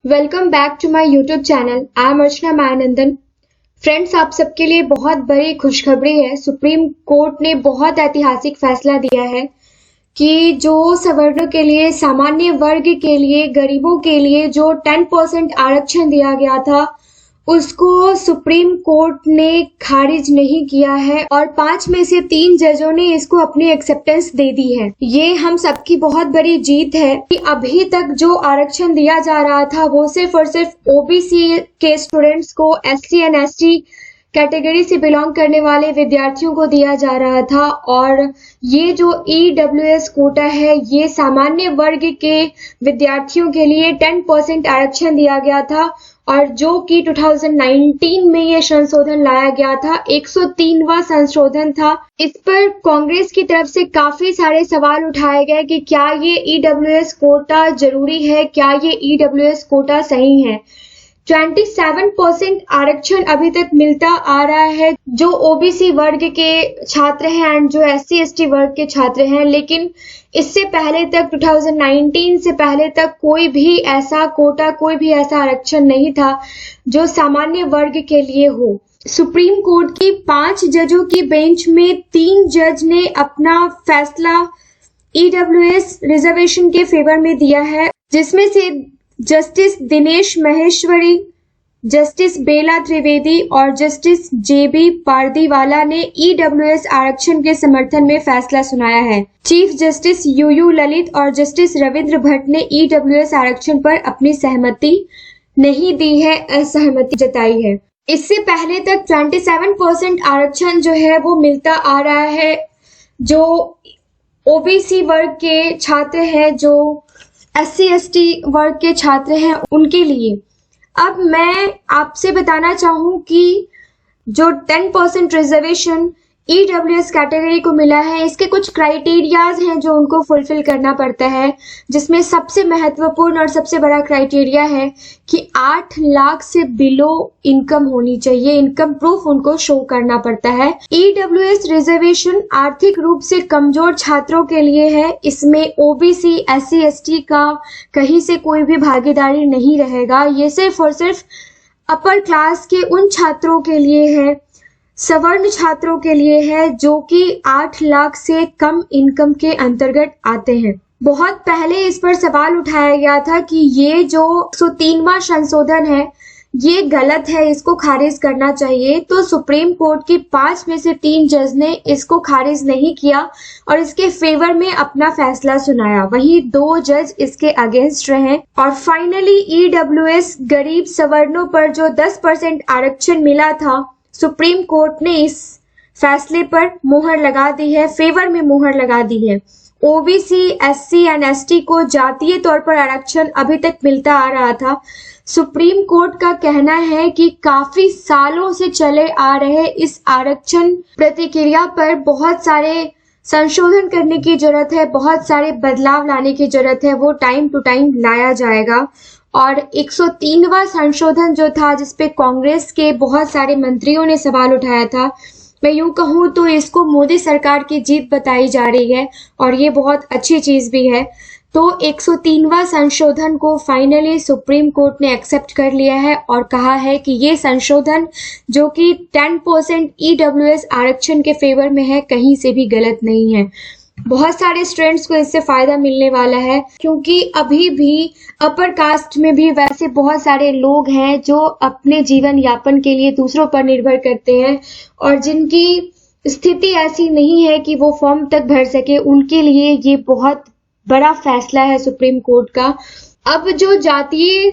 Welcome back to my YouTube channel. I am Archana Mayanandan. Friends, आप सबके लिए बहुत बड़ी खुशखबरी है। सुप्रीम कोर्ट ने बहुत ऐतिहासिक फैसला दिया है कि जो सवर्णों के लिए, सामान्य वर्ग के लिए, गरीबों के लिए जो 10% आरक्षण दिया गया था उसको सुप्रीम कोर्ट ने खारिज नहीं किया है और 5 में से 3 जजों ने इसको अपनी एक्सेप्टेंस दे दी है। ये हम सबकी बहुत बड़ी जीत है कि अभी तक जो आरक्षण दिया जा रहा था वो सिर्फ और सिर्फ ओबीसी के स्टूडेंट्स को, एससी एंड एसटी कैटेगरी से बिलोंग करने वाले विद्यार्थियों को दिया जा रहा था और ये जो ईडब्ल्यूएस कोटा है ये सामान्य वर्ग के विद्यार्थियों के लिए 10% आरक्षण दिया गया था और जो कि 2019 में ये संशोधन लाया गया था, 103वां संशोधन था। इस पर कांग्रेस की तरफ से काफी सारे सवाल उठाए गए कि क्या ये ईडब्ल्यूएस कोटा जरूरी है, क्या ये ईडब्ल्यूएस कोटा सही है। 27% आरक्षण अभी तक मिलता आ रहा है जो ओबीसी वर्ग के छात्र हैं एंड जो एससी एसटी वर्ग के छात्र हैं, लेकिन इससे पहले तक 2019 से पहले तक कोई भी ऐसा कोटा, कोई भी ऐसा आरक्षण नहीं था जो सामान्य वर्ग के लिए हो। सुप्रीम कोर्ट की 5 जजों की बेंच में 3 जज ने अपना फैसला ईडब्ल्यूएस रिजर्वेशन के फेवर में दिया है, जिसमें से जस्टिस दिनेश महेश्वरी, जस्टिस बेला त्रिवेदी और जस्टिस जेबी पारदीवाला ने ईडब्ल्यूएस आरक्षण के समर्थन में फैसला सुनाया है। चीफ जस्टिस यूयू ललित और जस्टिस रविंद्र भट्ट ने ईडब्ल्यूएस आरक्षण पर अपनी सहमति नहीं दी है, असहमति जताई है। इससे पहले तक 27% आरक्षण जो है वो मिलता आ रहा है जो ओबीसी वर्ग के छात्र हैं, जो एससी एसटी वर्ग के छात्र हैं उनके लिए। अब मैं आपसे बताना चाहूँ कि जो 10% रिजर्वेशन ईडब्ल्यूएस कैटेगरी को मिला है, इसके कुछ क्राइटेरियाज हैं जो उनको फुलफिल करना पड़ता है, जिसमें सबसे महत्वपूर्ण और सबसे बड़ा क्राइटेरिया है कि 8 लाख से बिलो इनकम होनी चाहिए। इनकम प्रूफ उनको शो करना पड़ता है। ईडब्ल्यूएस रिजर्वेशन आर्थिक रूप से कमजोर छात्रों के लिए है। इसमें ओबीसी, एससी एसटी का कहीं से कोई भी भागीदारी नहीं रहेगा। ये सिर्फ और सिर्फ अपर क्लास के उन छात्रों के लिए है, सवर्ण छात्रों के लिए है जो कि 8 लाख से कम इनकम के अंतर्गत आते हैं। बहुत पहले इस पर सवाल उठाया गया था कि ये जो 103वां संशोधन है ये गलत है, इसको खारिज करना चाहिए। तो सुप्रीम कोर्ट की 5 में से 3 जज ने इसको खारिज नहीं किया और इसके फेवर में अपना फैसला सुनाया। वहीं 2 जज इसके अगेंस्ट रहे और फाइनली ईडब्ल्यूएस गरीब सवर्णों पर जो 10% आरक्षण मिला था, सुप्रीम कोर्ट ने इस फैसले पर मुहर लगा दी है, फेवर में मुहर लगा दी है। ओबीसी, एससी एंड एसटी को जातीय तौर पर आरक्षण अभी तक मिलता आ रहा था। सुप्रीम कोर्ट का कहना है कि काफी सालों से चले आ रहे इस आरक्षण प्रक्रिया पर बहुत सारे संशोधन करने की जरूरत है, बहुत सारे बदलाव लाने की जरूरत है। वो टाइम टू टाइम लाया जाएगा। और 103वां संशोधन जो था, जिसपे कांग्रेस के बहुत सारे मंत्रियों ने सवाल उठाया था, मैं यूं कहूं तो इसको मोदी सरकार की जीत बताई जा रही है और ये बहुत अच्छी चीज भी है। तो 103वां संशोधन को फाइनली सुप्रीम कोर्ट ने एक्सेप्ट कर लिया है और कहा है कि ये संशोधन जो कि 10% ईडब्ल्यूएस आरक्षण के फेवर में है, कहीं से भी गलत नहीं है। बहुत सारे स्टूडेंट्स को इससे फायदा मिलने वाला है, क्योंकि अभी भी अपर कास्ट में भी वैसे बहुत सारे लोग हैं जो अपने जीवन यापन के लिए दूसरों पर निर्भर करते हैं और जिनकी स्थिति ऐसी नहीं है कि वो फॉर्म तक भर सके। उनके लिए ये बहुत बड़ा फैसला है सुप्रीम कोर्ट का। अब जो जातीय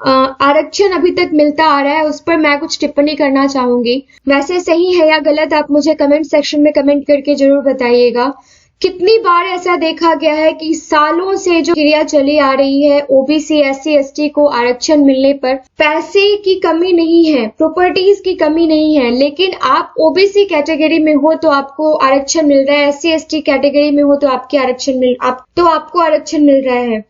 आरक्षण अभी तक मिलता आ रहा है उस पर मैं कुछ टिप्पणी करना चाहूंगी। वैसे सही है या गलत आप मुझे कमेंट सेक्शन में कमेंट करके जरूर बताइएगा। कितनी बार ऐसा देखा गया है कि सालों से जो क्रिया चली आ रही है, ओबीसी, एससी एसटी को आरक्षण मिलने पर पैसे की कमी नहीं है, प्रॉपर्टीज की कमी नहीं है, लेकिन आप ओबीसी कैटेगरी में हो तो आपको आरक्षण मिल रहा है, एससी एसटी कैटेगरी में हो तो आपको आरक्षण मिल रहा है।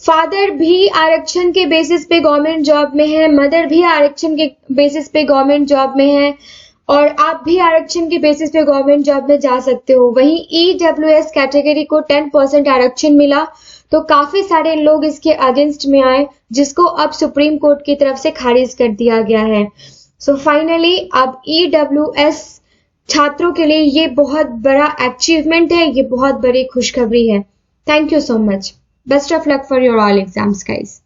फादर भी आरक्षण के बेसिस पे गवर्नमेंट जॉब में है, मदर भी आरक्षण के बेसिस पे गवर्नमेंट जॉब में है और आप भी आरक्षण के बेसिस पे गवर्नमेंट जॉब में जा सकते हो। वहीं ईडब्ल्यूएस कैटेगरी को 10% आरक्षण मिला तो काफी सारे लोग इसके अगेंस्ट में आए, जिसको अब सुप्रीम कोर्ट की तरफ से खारिज कर दिया गया है। सो फाइनली अब EWS छात्रों के लिए ये बहुत बड़ा अचीवमेंट है, ये बहुत बड़ी खुशखबरी है। Thank you so much. Best of luck for your all exams guys.